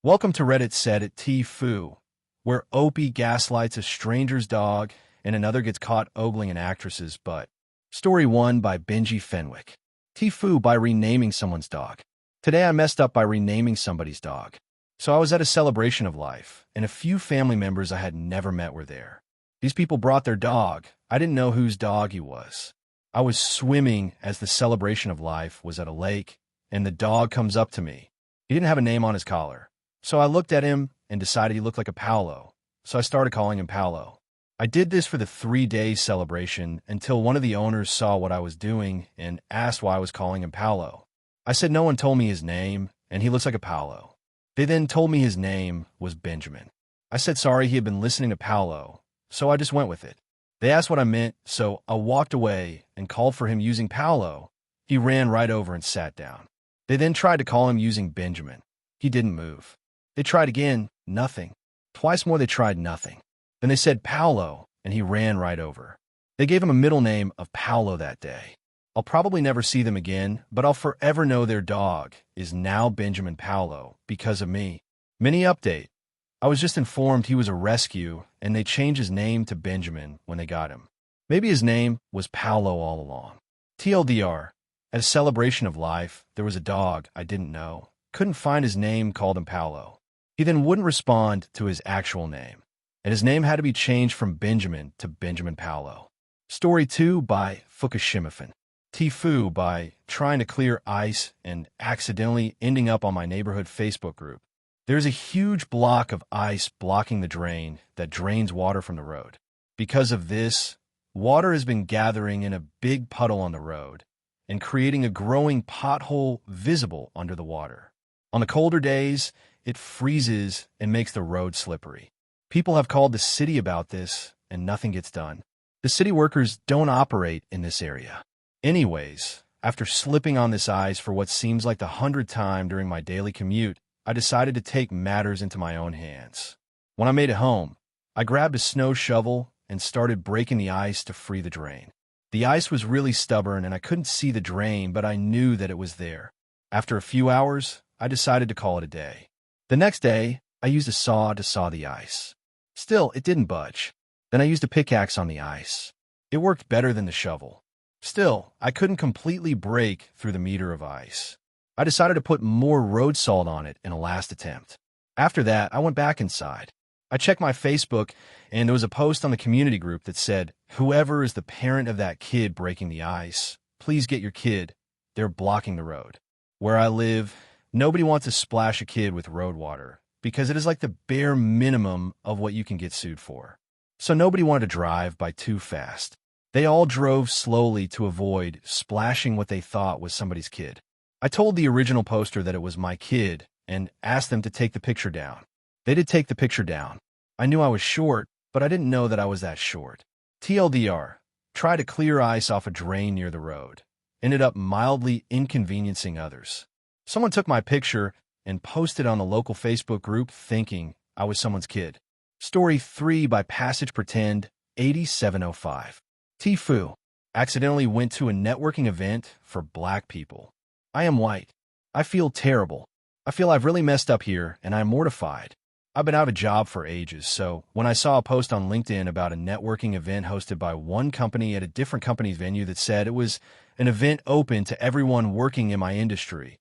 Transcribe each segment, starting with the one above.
Welcome to Reddit said at TIFU, where Opie gaslights a stranger's dog and another gets caught ogling an actress's butt. Story 1 by BenjiFenwick. TIFU by renaming someone's dog. Today I messed up by renaming somebody's dog. So I was at a celebration of life, and a few family members I had never met were there. These people brought their dog. I didn't know whose dog he was. I was swimming as the celebration of life was at a lake, and the dog comes up to me. He didn't have a name on his collar. So I looked at him and decided he looked like a Paolo, so I started calling him Paolo. I did this for the 3-day celebration until one of the owners saw what I was doing and asked why I was calling him Paolo. I said no one told me his name, and he looks like a Paolo. They then told me his name was Benjamin. I said sorry he had been listening to Paolo, so I just went with it. They asked what I meant, so I walked away and called for him using Paolo. He ran right over and sat down. They then tried to call him using Benjamin. He didn't move. They tried again, nothing. Twice more they tried nothing. Then they said Paolo, and he ran right over. They gave him a middle name of Paolo that day. I'll probably never see them again, but I'll forever know their dog is now Benjamin Paolo because of me. Mini update. I was just informed he was a rescue, and they changed his name to Benjamin when they got him. Maybe his name was Paolo all along. TLDR. At a celebration of life, there was a dog I didn't know. Couldn't find his name, called him Paolo. He then wouldn't respond to his actual name, and his name had to be changed from Benjamin to Benjamin Paolo. Story 2 by Fukushimafan. TIFU by trying to clear ice and accidentally ending up on my neighborhood Facebook group. There's a huge block of ice blocking the drain that drains water from the road. Because of this, water has been gathering in a big puddle on the road and creating a growing pothole visible under the water. On the colder days, it freezes and makes the road slippery. People have called the city about this, and nothing gets done. The city workers don't operate in this area. Anyways, after slipping on this ice for what seems like the 100th time during my daily commute, I decided to take matters into my own hands. When I made it home, I grabbed a snow shovel and started breaking the ice to free the drain. The ice was really stubborn and I couldn't see the drain, but I knew that it was there. After a few hours, I decided to call it a day. The next day, I used a saw to saw the ice. Still, it didn't budge. Then I used a pickaxe on the ice. It worked better than the shovel. Still, I couldn't completely break through the meter of ice. I decided to put more road salt on it in a last attempt. After that, I went back inside. I checked my Facebook, and there was a post on the community group that said, "Whoever is the parent of that kid breaking the ice, please get your kid. They're blocking the road." Where I live, nobody wants to splash a kid with road water because it is like the bare minimum of what you can get sued for. So nobody wanted to drive by too fast. They all drove slowly to avoid splashing what they thought was somebody's kid. I told the original poster that it was my kid and asked them to take the picture down. They did take the picture down. I knew I was short, but I didn't know that I was that short. TLDR. Try to clear ice off a drain near the road. Ended up mildly inconveniencing others. Someone took my picture and posted on the local Facebook group thinking I was someone's kid. Story 3 by Passage Pretend 8705. TIFU. Accidentally went to a networking event for black people. I am white. I feel terrible. I feel I've really messed up here and I'm mortified. I've been out of a job for ages, so when I saw a post on LinkedIn about a networking event hosted by one company at a different company's venue that said it was an event open to everyone working in my industry,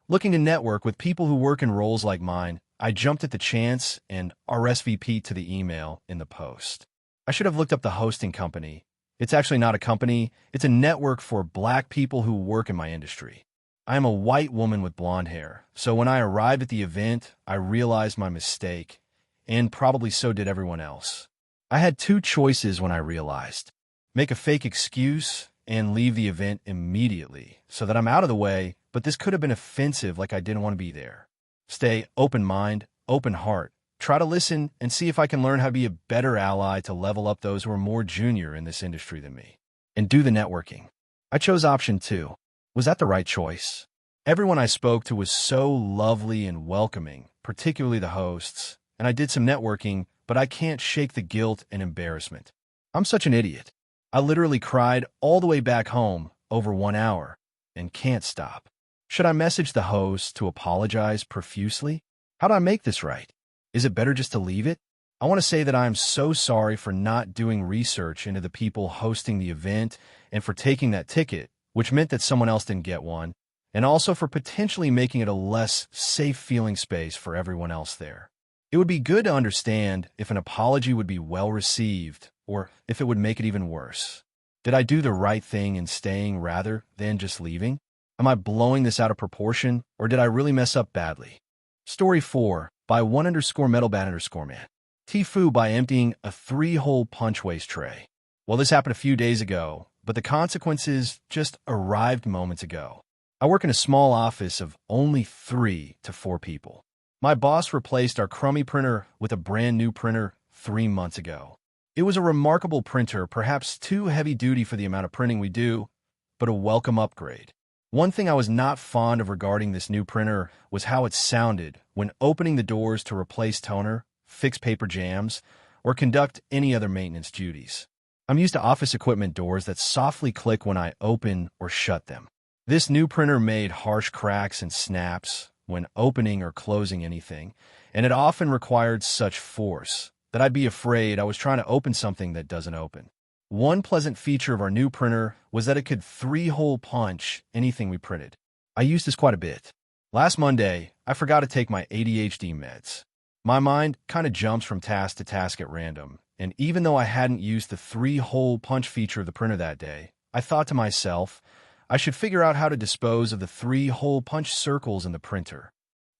looking to network with people who work in roles like mine, I jumped at the chance and RSVP'd to the email in the post. I should have looked up the hosting company. It's actually not a company. It's a network for black people who work in my industry. I am a white woman with blonde hair, so when I arrived at the event, I realized my mistake, and probably so did everyone else. I had two choices when I realized. Make a fake excuse and leave the event immediately so that I'm out of the way, but this could have been offensive like I didn't want to be there. Stay open mind, open heart. Try to listen and see if I can learn how to be a better ally to level up those who are more junior in this industry than me. And do the networking. I chose option 2. Was that the right choice? Everyone I spoke to was so lovely and welcoming, particularly the hosts, and I did some networking, but I can't shake the guilt and embarrassment. I'm such an idiot. I literally cried all the way back home over 1 hour and can't stop. Should I message the host to apologize profusely? How do I make this right? Is it better just to leave it? I want to say that I am so sorry for not doing research into the people hosting the event and for taking that ticket, which meant that someone else didn't get one, and also for potentially making it a less safe feeling space for everyone else there. It would be good to understand if an apology would be well received or if it would make it even worse. Did I do the right thing in staying rather than just leaving? Am I blowing this out of proportion, or did I really mess up badly? Story 4 by _metalbat_man. TIFU by emptying a 3-hole punch waste tray. Well, this happened a few days ago, but the consequences just arrived moments ago. I work in a small office of only 3 to 4 people. My boss replaced our crummy printer with a brand new printer 3 months ago. It was a remarkable printer, perhaps too heavy-duty for the amount of printing we do, but a welcome upgrade. One thing I was not fond of regarding this new printer was how it sounded when opening the doors to replace toner, fix paper jams, or conduct any other maintenance duties. I'm used to office equipment doors that softly click when I open or shut them. This new printer made harsh cracks and snaps when opening or closing anything, and it often required such force that I'd be afraid I was trying to open something that doesn't open. One pleasant feature of our new printer was that it could 3-hole punch anything we printed. I used this quite a bit. Last Monday, I forgot to take my ADHD meds. My mind kind of jumps from task to task at random, and even though I hadn't used the 3-hole punch feature of the printer that day, I thought to myself, I should figure out how to dispose of the 3-hole punch circles in the printer.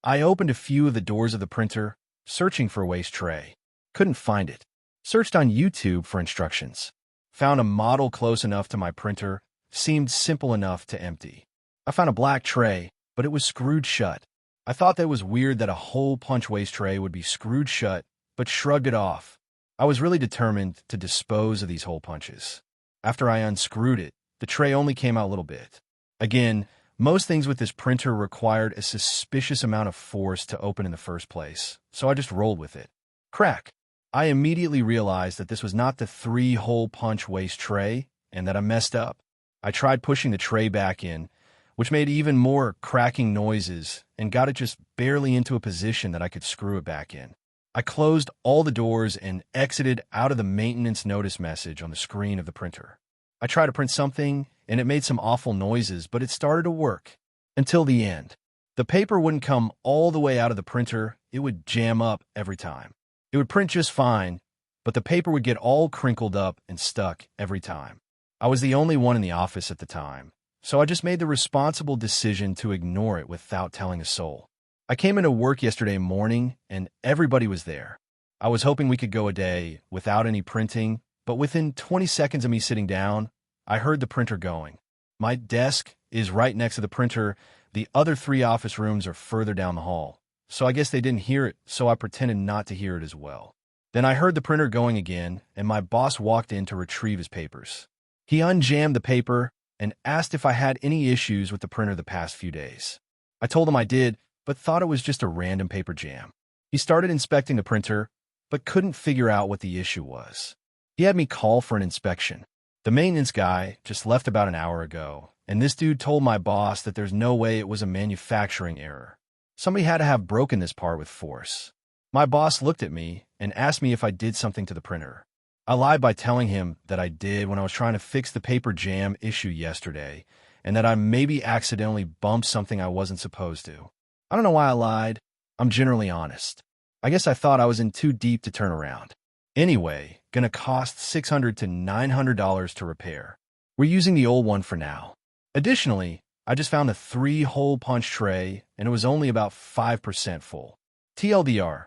I opened a few of the doors of the printer, searching for a waste tray. Couldn't find it. Searched on YouTube for instructions. Found a model close enough to my printer, seemed simple enough to empty. I found a black tray, but it was screwed shut. I thought that it was weird that a hole punch waste tray would be screwed shut, but shrugged it off. I was really determined to dispose of these hole punches. After I unscrewed it, the tray only came out a little bit. Again, most things with this printer required a suspicious amount of force to open in the first place, so I just rolled with it. Crack! I immediately realized that this was not the 3-hole punch waste tray and that I messed up. I tried pushing the tray back in, which made even more cracking noises and got it just barely into a position that I could screw it back in. I closed all the doors and exited out of the maintenance notice message on the screen of the printer. I tried to print something and it made some awful noises, but it started to work. Until the end. The paper wouldn't come all the way out of the printer, it would jam up every time. It would print just fine, but the paper would get all crinkled up and stuck every time. I was the only one in the office at the time, so I just made the responsible decision to ignore it without telling a soul. I came into work yesterday morning, and everybody was there. I was hoping we could go a day without any printing, but within 20 seconds of me sitting down, I heard the printer going. My desk is right next to the printer. The other 3 office rooms are further down the hall. So I guess they didn't hear it, so I pretended not to hear it as well. Then I heard the printer going again, and my boss walked in to retrieve his papers. He unjammed the paper and asked if I had any issues with the printer the past few days. I told him I did, but thought it was just a random paper jam. He started inspecting the printer, but couldn't figure out what the issue was. He had me call for an inspection. The maintenance guy just left about an hour ago, and this dude told my boss that there's no way it was a manufacturing error. Somebody had to have broken this part with force. My boss looked at me and asked me if I did something to the printer. I lied by telling him that I did when I was trying to fix the paper jam issue yesterday, and that I maybe accidentally bumped something I wasn't supposed to. I don't know why I lied. I'm generally honest. I guess I thought I was in too deep to turn around. Anyway, gonna cost $600 to $900 to repair. We're using the old one for now. Additionally, I just found a 3-hole punch tray, and it was only about 5% full. TLDR,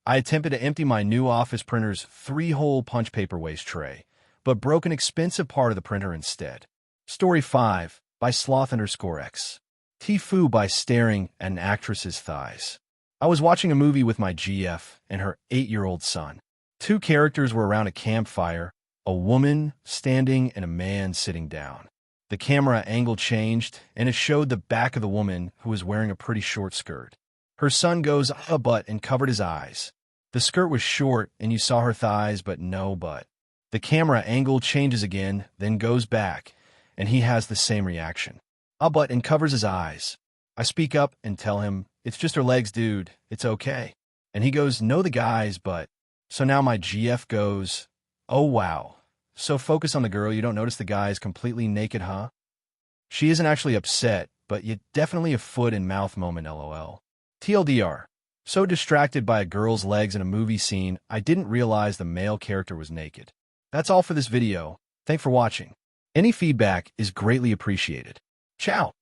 I attempted to empty my new office printer's 3-hole punch paper waste tray, but broke an expensive part of the printer instead. Story 5 by Sloth_X. TIFU by staring at an actress's thighs. I was watching a movie with my GF and her 8-year-old son. 2 characters were around a campfire, a woman standing and a man sitting down. The camera angle changed, and it showed the back of the woman who was wearing a pretty short skirt. Her son goes a butt and covered his eyes. The skirt was short, and you saw her thighs, but no butt. The camera angle changes again, then goes back, and he has the same reaction. A butt and covers his eyes. I speak up and tell him, "It's just her legs, dude. It's okay." And he goes, "Know the guys, but..." So now my GF goes, "Oh wow. So focus on the girl, you don't notice the guy is completely naked, huh?" She isn't actually upset, but yet definitely a foot and mouth moment, lol. TLDR. So distracted by a girl's legs in a movie scene, I didn't realize the male character was naked. That's all for this video. Thanks for watching. Any feedback is greatly appreciated. Ciao.